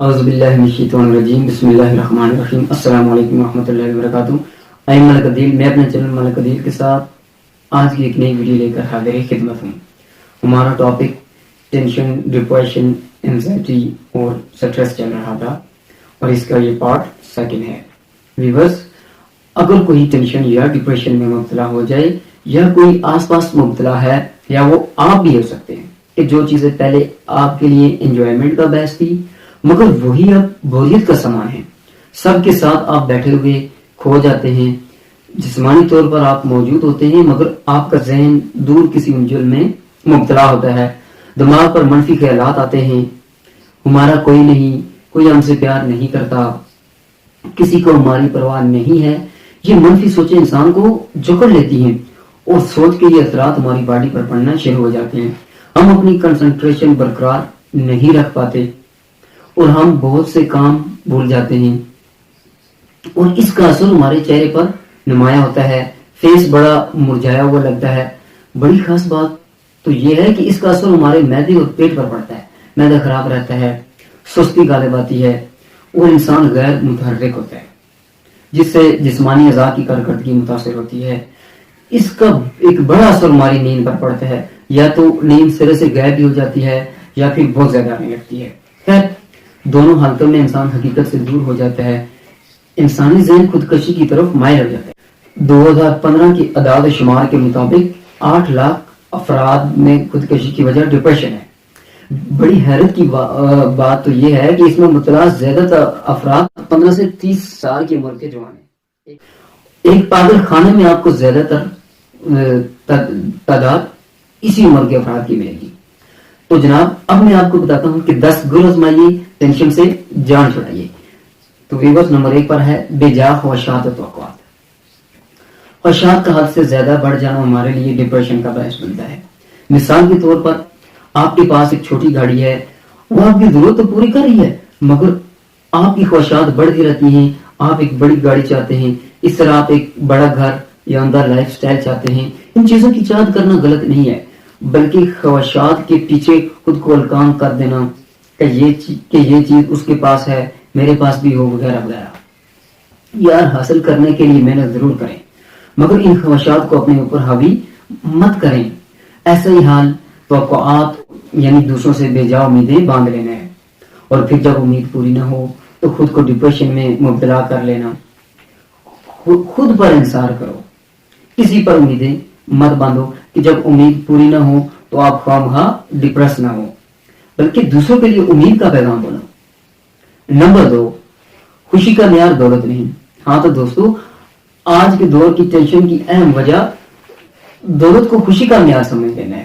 اعوذ باللہ من الشیطان الرجیم بسم اللہ الرحمن الرحیم السلام علیکم ورحمۃ اللہ وبرکاتہ۔ میں ملک عدیل، میں اپنے چینل ملک عدیل کے ساتھ آج کی ایک نئی ویڈیو لے کر حاضر خدمت ہوں۔ ہمارا ٹاپک ٹینشن، ڈپریشن، اینزائٹی اور سٹریس چل رہا تھا اور اس کا یہ پارٹ سیکنڈ ہے۔ ویورز، اگر کوئی ٹینشن یا ڈپریشن میں مبتلا ہو جائے یا کوئی آس پاس مبتلا ہے یا وہ آپ بھی ہو سکتے ہیں کہ جو چیزیں پہلے آپ کے لیے انجوائمنٹ کا باعث تھی مگر وہی اب بوریت کا سامان ہے۔ سب کے ساتھ آپ بیٹھے ہوئے کھو جاتے ہیں، جسمانی طور پر آپ موجود ہوتے ہیں مگر آپ کا ذہن دور کسی انجل میں مبتلا ہوتا ہے۔ دماغ پر منفی خیالات آتے ہیں، ہمارا کوئی نہیں، کوئی ہم سے پیار نہیں کرتا، کسی کو ہماری پرواہ نہیں ہے۔ یہ منفی سوچیں انسان کو جکڑ لیتی ہیں اور سوچ کے یہ اثرات ہماری باڈی پر پڑنا شروع ہو جاتے ہیں۔ ہم اپنی کنسنٹریشن برقرار نہیں رکھ پاتے اور ہم بہت سے کام بھول جاتے ہیں اور اس کا اثر ہمارے چہرے پر نمایاں ہوتا ہے۔ فیس بڑا مرجھایا ہوا لگتا ہے۔ بڑی خاص بات تو یہ ہے کہ اس کا اثر ہمارے معدے اور پیٹ پر پڑتا ہے۔ معدہ خراب رہتا ہے، سستی غالب آتی ہے اور انسان غیر متحرک ہوتا ہے جس سے جسمانی اعضاء کی کارکردگی متاثر ہوتی ہے۔ اس کا ایک بڑا اثر ہماری نیند پر پڑتا ہے، یا تو نیند سرے سے غائب بھی ہو جاتی ہے یا پھر بہت زیادہ آنے لگتی ہے۔ خیر، دونوں حالتوں میں انسان حقیقت سے دور ہو جاتا ہے، انسانی ذہن خودکشی کی طرف مائل ہو جاتا ہے۔ 2015 کی اعداد و شمار کے مطابق 8 لاکھ افراد میں خودکشی کی وجہ ڈپریشن ہے۔ بڑی حیرت کی بات تو یہ ہے کہ اس میں مبتلا زیادہ تر افراد 15 سے 30 سال کی عمر کے جوان ہیں۔ ایک پاگل خانے میں آپ کو زیادہ تر تعداد اسی عمر کے افراد کی ملے گی۔ تو جناب، اب میں آپ کو بتاتا ہوں کہ 10 گل آزمائیے، ٹینشن سے جان چھڑائیے۔ تو ویورز، نمبر 1 پر ہے بے جا خواہشات و توقعات۔ خواہشات کا حد سے زیادہ بڑھ جانا ہمارے لیے ڈپریشن کا باعث بنتا ہے۔ مثال کے طور پر آپ کے پاس ایک چھوٹی گاڑی ہے، وہ آپ کی ضرورت تو پوری کر رہی ہے مگر آپ کی خواہشات بڑھتی رہتی ہیں۔ آپ ایک بڑی گاڑی چاہتے ہیں، اس طرح آپ ایک بڑا گھر یا عمدہ لائف سٹائل چاہتے ہیں۔ ان چیزوں کی چاہت کرنا غلط نہیں ہے، بلکہ خواہشات کے پیچھے خود کو الکام کر دینا کہ یہ چیز اس کے پاس ہے، میرے پاس بھی ہو، وغیرہ وغیرہ۔ یار، حاصل کرنے کے لیے محنت ضرور کریں مگر ان خواہشات کو اپنے اوپر حاوی مت کریں۔ ایسا ہی حال توقعات یعنی دوسروں سے بے جا امیدیں باندھ لینا ہے اور پھر جب امید پوری نہ ہو تو خود کو ڈپریشن میں مبتلا کر لینا۔ خود پر انحصار کرو، کسی پر امیدیں مت باندھو کہ جب امید پوری نہ ہو تو آپ خواہ ڈپریس نہ ہو، بلکہ دوسروں کے لیے امید کا پیغام بنو۔ نمبر 2، خوشی کا معیار دولت نہیں۔ ہاں تو دوستو، آج کے دور کی ٹینشن کی اہم وجہ دولت کو خوشی کا معیار سمجھ لینا ہے۔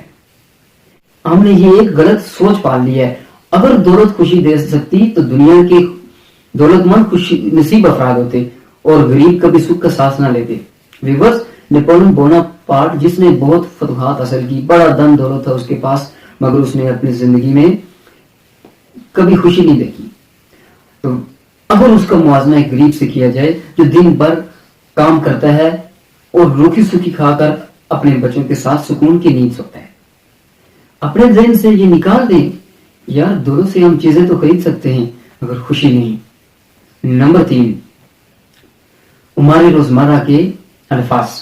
ہم نے یہ ایک غلط سوچ پال لی ہے۔ اگر دولت خوشی دے سکتی تو دنیا کے دولت مند خوشی نصیب افراد ہوتے اور غریب کبھی سکھ کا سانس نہ لیتے۔ ویورز، نیپولن بوناپارٹ جس نے بہت فتوحات حاصل کی، بڑا دم دولت تھا اس کے پاس مگر اس نے اپنی زندگی میں کبھی خوشی نہیں دیکھی۔ تو اگر اس کا موازنہ ایک غریب سے کیا جائے جو دن بھر کام کرتا ہے اور روکھی سوکھی کھا کر اپنے بچوں کے ساتھ سکون کی نیند سوتا ہے، اپنے ذہن سے یہ نکال دیں، یار دولت سے ہم چیزیں تو خرید سکتے ہیں مگر خوشی نہیں۔ نمبر 3، ہمارے روزمرہ کے الفاظ۔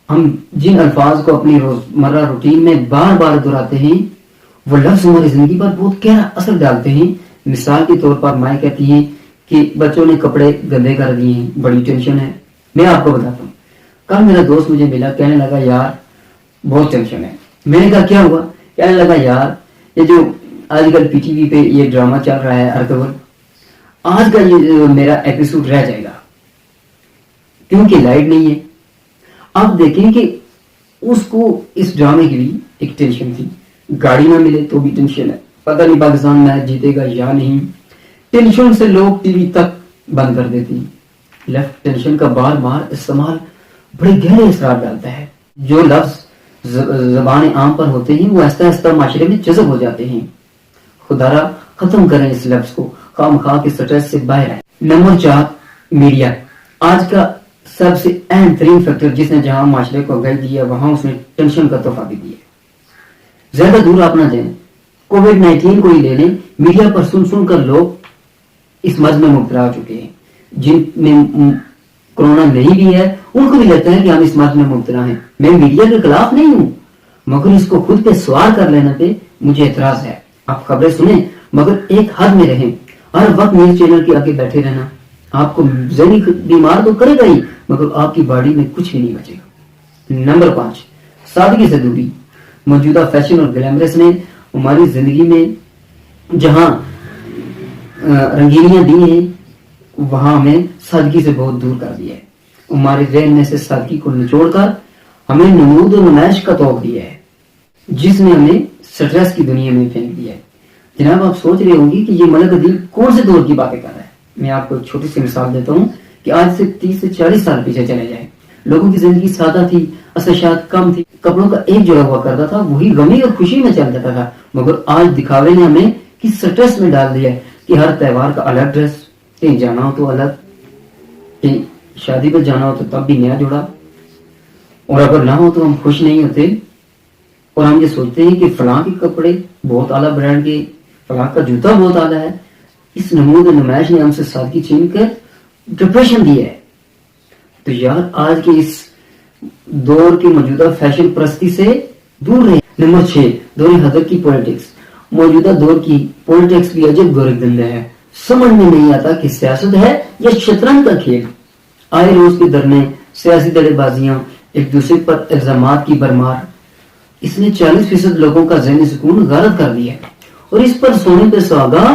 ہم جن الفاظ کو اپنی روزمرہ روٹین میں بار بار دہراتے ہیں وہ لفظ ہماری زندگی پر بہت گہرا اثر ڈالتے ہیں۔ مثال کے طور پر مائیں کہتی ہیں کہ بچوں نے کپڑے گندے کر دیے ہیں، بڑی ٹینشن ہے۔ میں آپ کو بتاتا ہوں، کل میرا دوست مجھے ملا، کہنے لگا یار بہت ٹینشن ہے۔ میں نے کہا کیا ہوا؟ کہنے لگا یار یہ جو آج کل پی ٹی وی پہ یہ ڈرامہ چل رہا ہے ارطغرل، آج کا یہ میرا ایپیسوڈ رہ جائے گا کیونکہ لائٹ نہیں ہے۔ اب دیکھیں کہ اس کو اس ڈرامے کی بھی ایک ٹینشن تھی، گاڑی نہ ملے تو بھی ٹینشن ہے، پتہ نہیں پاکستان میچ جیتے گا یا نہیں۔ ٹینشن سے لوگ ٹی وی تک بند کر دیتے ہیں۔ لیفٹ ٹینشن کا بار بار استعمال بڑے گہرے اثرات ڈالتا ہے۔ جو لفظ زبان عام پر ہوتے ہیں وہ آہستہ آہستہ معاشرے میں جذب ہو جاتے ہیں۔ خدا را ختم کریں اس لفظ کو، خواہ مخواہ کے سٹریس سے باہر آئیں۔ Number 4، media. آج کا سب سے اہم ترین فیکٹر جس نے جہاں معاشرے کو آگاہی دی ہے وہاں اس نے ٹینشن کا تحفہ بھی دیا ہے۔ زیادہ دور آپ نہ جائیں، کووڈ 19 کو ہی لے لیں، میڈیا پر سن سن کر لوگ اس مرض میں مبتلا ہو چکے ہیں. جن میں کورونا نہیں بھی ہے ان کو بھی لگتا ہے کہ ہم اس مرض میں مبتلا ہیں. میں میڈیا کے خلاف نہیں ہوں، مگر اس کو خود پہ سوار کر لینے پہ مجھے اعتراض ہے. آپ خبریں سنیں مگر ایک حد میں رہیں. ہر وقت نیوز چینل کے آگے بیٹھے رہنا آپ کو ذہنی بیمار تو کرے گا ہی، مگر آپ کی باڈی میں کچھ بھی نہیں بچے گا. نمبر 5، سادگی سے دوری. موجودہ فیشن اور گلیمرس نے ہماری زندگی میں جہاں رنگینیاں دی ہیں وہاں ہمیں سادگی سے بہت دور کر دیا ہے. ہمارے ذہن میں سے سادگی کو نچوڑ کر ہمیں نمود و نمائش کا توق دیا ہے، جس نے ہمیں سٹریس کی دنیا میں پھینک دیا ہے. جناب آپ سوچ رہے ہوں گے کہ یہ ملک ادیب کون سے دور کی باتیں کر رہا ہے. میں آپ کو ایک چھوٹی سی مثال دیتا ہوں کہ آج سے 30 سے 40 سال پیچھے چلے جائیں. لوگوں کی زندگی سادہ تھی، اسشات کم تھی، کپڑوں کا ایک جوڑا ہوا کرتا تھا، وہی غمی اور خوشی میں چل جاتا تھا. مگر آج دکھاوے نے ہمیں کس سٹریس میں ڈال دیا ہے کہ ہر تہوار کا الگ ڈریس، کہیں جانا ہو تو الگ، کہیں شادی پر جانا ہو تو تب بھی نیا جوڑا، اور اگر نہ ہو تو ہم خوش نہیں ہوتے. اور ہم یہ سوچتے ہیں کہ فلاں کے کپڑے بہت اعلیٰ برانڈ کے، فلاں کا جوتا بہت اعلیٰ ہے. اس نمود و نمائش نے ہم سے سادگی چھین کر ڈپریشن دیا ہے. تو یار آج کے اس دور کی موجودہ فیشن پرستی سے دور رہے. نمبر 6، دور حضرت کی پولیٹکس. موجودہ دور کی پولیٹکس بھی عجب گورکھدندہ ہے. سمجھ میں نہیں آتا کہ سیاست ہے یا شطرنج کا کھیل. آئے روز کے درمے سیاسی دڑے بازیاں، ایک دوسرے پر الزامات کی برمار. اس نے 40% لوگوں کا ذہنی سکون غارت کر دیا اور اس پر سونے پہ سہاگا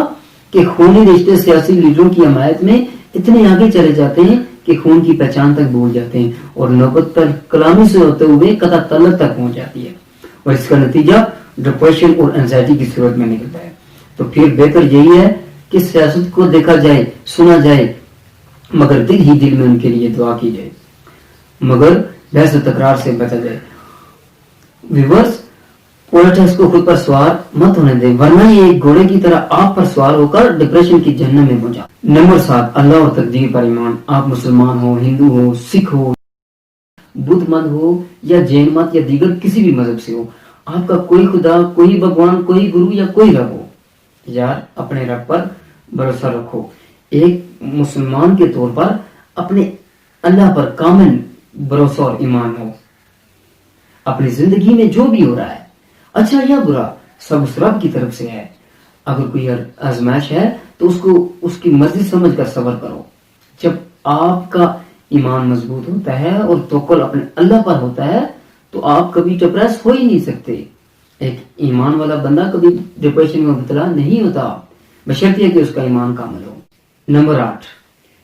کہ خونی رشتے سیاسی لیڈروں کی حمایت میں اتنے آگے چلے جاتے ہیں کہ خون کی پہچان تک بھول جاتے ہیں اور نوبت پر کلامی سے ہوتے ہوئے قطع طلب تک پہنچ جاتی ہے. اور اس کا نتیجہ ڈپریشن اور انزائٹی کی صورت میں نکلتا ہے. تو پھر بہتر یہی ہے کہ سیاست کو دیکھا جائے، سنا جائے، مگر دل ہی دل میں ان کے لیے دعا کی جائے، مگر بحث و تکرار سے بچا جائے. ویورز، پولیٹکس کو خود پر سوار مت ہونے دیں، ورنہ یہ ایک گھوڑے کی طرح آپ پر سوار ہو کر ڈپریشن کی جہنم میں پہنچا. نمبر 7، اللہ اور تقدیر پر ایمان. آپ مسلمان ہو، ہندو ہو، سکھ ہو، بدھ مت ہو یا جین مت یا دیگر کسی بھی مذہب سے ہو، آپ کا کوئی خدا، کوئی بھگوان، کوئی گرو یا کوئی رب ہو، یار اپنے رب پر بھروسہ رکھو. ایک مسلمان کے طور پر اپنے اللہ پر کامل بھروسہ اور ایمان ہو. اپنی زندگی میں جو بھی ہو رہا ہے، اچھا یا برا، سب اس رب کی طرف سے ہے. اگر کوئی آزمائش ہے تو اس کو اس کی مرضی سمجھ کر صبر کرو. جب آپ کا ایمان مضبوط ہوتا ہے اور توکل اپنے اللہ پر ہوتا ہے تو آپ کبھی ڈپریس ہو ہی نہیں سکتے. ایک ایمان والا بندہ کبھی ڈپریشن میں مبتلا نہیں ہوتا، بشرطیہ کہ اس کا ایمان کامل ہو. نمبر 8،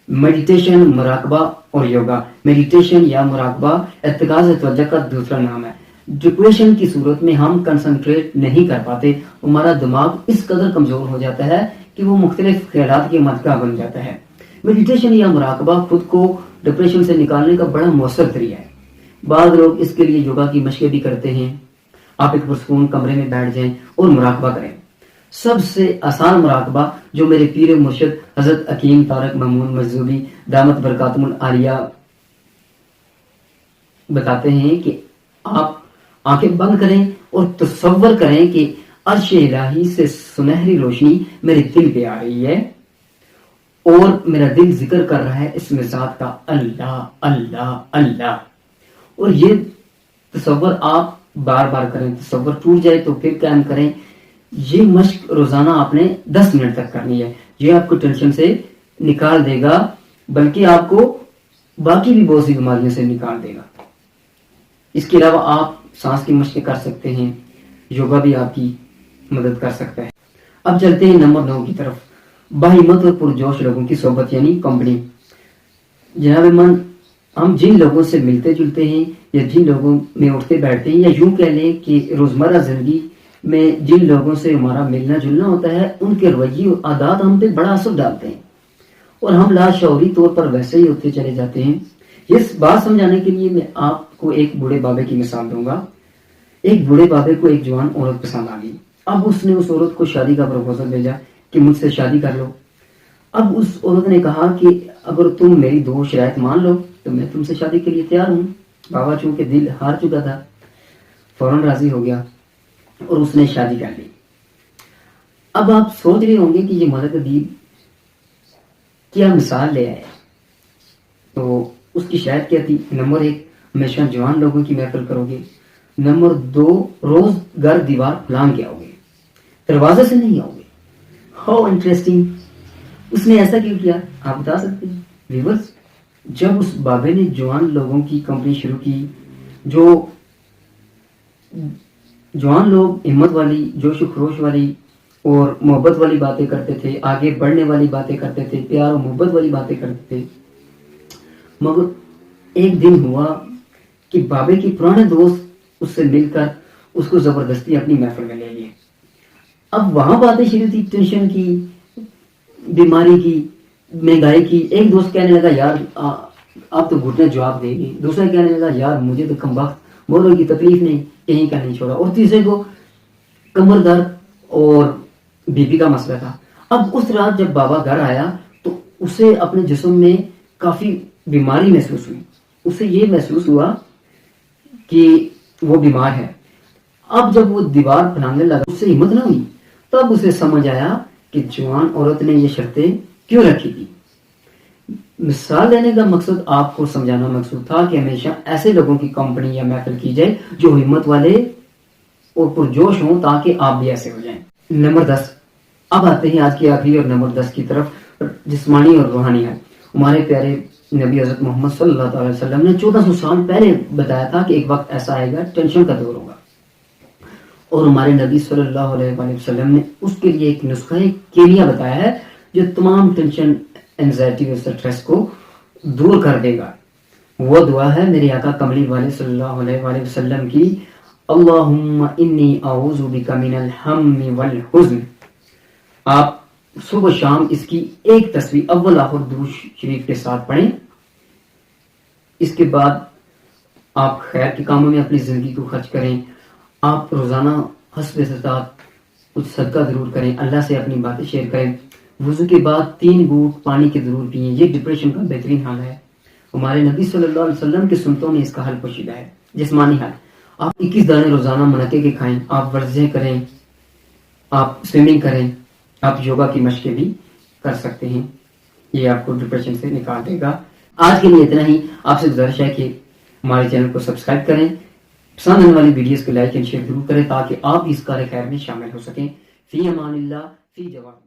میڈیٹیشن، مراقبہ اور یوگا. میڈیٹیشن یا مراقبہ ارتکاز توجہ کا دوسرا نام ہے. ڈپریشن کی صورت میں ہم کنسنٹریٹ نہیں کر پاتے. ہمارا دماغ اس قدر کمزور ہو جاتا ہے کہ وہ مختلف خیالات کے مدعا بن جاتا ہے. میڈیٹیشن یا مراقبہ خود کو ڈپریشن سے نکالنے کا بڑا مؤثر ذریعہ ہے. بعض لوگ اس کے لیے یوگا کی مشقیں بھی کرتے ہیں. آپ ایک پرسکون کمرے میں بیٹھ جائیں اور مراقبہ کریں. سب سے آسان مراقبہ جو میرے پیر مرشد حضرت حکیم طارق محمود مجذوبی دامت برکاتہم العالیہ بتاتے ہیں کہ آپ آنکھیں بند کریں اور تصور کریں کہ عرش الہی سے سنہری روشنی میرے دل پہ آ رہی ہے اور میرا دل ذکر کر رہا ہے اس میں ذات کا اللہ اللہ اللہ. اور یہ تصور آپ بار بار کریں. تصور ٹوٹ جائے تو پھر قائم کریں. یہ مشق روزانہ آپ نے 10 منٹ تک کرنی ہے. یہ آپ کو ٹینشن سے نکال دے گا، بلکہ آپ کو باقی بھی بہت سی بیماریوں سے نکال دے گا. اس کے علاوہ آپ سانس کی مشقیں کر سکتے ہیں. یوگا بھی آپ کی مدد کر سکتا ہے. اب چلتے ہیں نمبر 9 کی طرف، باہمت اور پرجوش لوگوں کی صحبت یعنی کمپنی. جناب من، ہم جن لوگوں سے ملتے جلتے ہیں یا جن لوگوں میں اٹھتے بیٹھتے ہیں، یا یوں کہہ لیں کہ روزمرہ زندگی میں جن لوگوں سے ہمارا ملنا جلنا ہوتا ہے، ان کے رویے اور عادات ہم پہ بڑا اثر ڈالتے ہیں اور ہم لاشعوری طور پر ویسے ہی ہوتے چلے جاتے ہیں. اس بات سمجھانے کے لیے میں آپ کو ایک بوڑھے بابے کی مثال دوں گا. ایک بوڑھے بابے کو ایک جوان عورت پسند آ گئی. اب اس نے اس عورت کو شادی کا پروپوزل بھیجا کہ مجھ سے شادی کر لو. اب اس عورت نے کہا کہ اگر تم میری 2 شرائط مان لو تو میں تم سے شادی کے لیے تیار ہوں. بابا چونکہ دل ہار چکا تھا فوراً راضی ہو گیا اور اس نے شادی کر لی. اب آپ سوچ رہے ہوں گے کہ یہ ملک ادیب کیا مثال لے آئے. تو اس کی شاید کیا تھی؟ نمبر 1 ہمیشہ جوان لوگوں کی محفل کرو گے. نمبر 2 روز گھر دیوار پھلانگ کے آؤ گے, دروازے سے نہیں آؤ گے. How interesting. اس نے ایسا کیوں کیا آپ بتا سکتے ہیں ویورز؟ جب اس بابے نے جوان لوگوں کی کمپنی شروع کی, جو جوان لوگ ہمت والی, جوش و خروش والی اور محبت والی باتیں کرتے تھے, آگے بڑھنے والی باتیں کرتے تھے, پیار و محبت والی باتیں کرتے تھے, مگر ایک دن ہوا کہ بابے کے پرانے دوست اس سے مل کر اس کو زبردستی اپنی محفل میں لے لیے. اب وہاں باتیں شروع تھی ٹینشن کی, بیماری کی, مہنگائی کی. ایک دوست کہنے لگا یار آپ تو گھٹنے جواب دے گی. دوسرا کہنے لگا یار مجھے تو کم وقت بولو کی تکلیف نہیں, کہیں کا نہیں چھوڑا. اور تیسرے کو کمر درد اور بی پی کا مسئلہ تھا. اب اس رات جب بابا گھر آیا تو اسے اپنے جسم میں کافی بیماری محسوس ہوئی. اسے یہ محسوس ہوا کہ وہ بیمار ہے. اب جب وہ دیوار پھلانگنے لگا اس سے ہمت نہ ہوئی. تب اسے سمجھ آیا کہ جوان عورت نے یہ شرطیں کیوں رکھی تھی. مثال دینے کا مقصد آپ کو سمجھانا مقصود تھا کہ ہمیشہ ایسے لوگوں کی کمپنی یا محفل کی جائے جو ہمت والے اور پرجوش ہوں, تاکہ آپ بھی ایسے ہو جائیں. نمبر 10. اب آتے ہیں آج کی آخری اور نمبر 10 کی طرف, جسمانی اور روحانی ہے. ہمارے پیارے نبی حضرت محمد صلی اللہ علیہ وسلم نے 1400 سال پہلے بتایا تھا کہ ایک وقت ایسا آئے گا, ٹینشن کا دور ہوگا. اور ہمارے نبی صلی اللہ علیہ وسلم نے اس کے لیے ایک نسخہ, ایک کیمیا بتایا ہے جو تمام ٹینشن, اینزائٹی اور اسٹریس کو دور کر دے گا. وہ دعا ہے میرے آقا کملی والے صلی اللہ علیہ وسلم کی, اللہم انی اعوذ بک من الہم والحزن. آپ صبح شام اس کی ایک تصویر اول آخر درود شریف کے ساتھ پڑھیں. اس کے بعد آپ خیر کے کاموں میں اپنی زندگی کو خرچ کریں. آپ روزانہ حسب استطاعت کچھ صدقہ ضرور کریں, اللہ سے اپنی باتیں شیئر کریں. وضو کے بعد 3 گھونٹ پانی کے ضرور پئیں. یہ ڈپریشن کا بہترین حل ہے. ہمارے نبی صلی اللہ علیہ وسلم کی سنتوں میں اس کا حل پوشیدہ ہے. جسمانی حل, آپ 21 دانے روزانہ منقے کے کھائیں. آپ ورزشیں کریں, آپ سوئمنگ کریں, آپ یوگا کی مشقیں بھی کر سکتے ہیں. یہ آپ کو ڈپریشن سے نکال دے گا. آج کے لیے اتنا ہی. آپ سے گزارش ہے کہ ہمارے چینل کو سبسکرائب کریں, پسند آنے والی ویڈیوز کو لائک اینڈ شیئر ضرور کریں تاکہ آپ اس کار خیر میں شامل ہو سکیں. فی امان اللہ, فی جواب.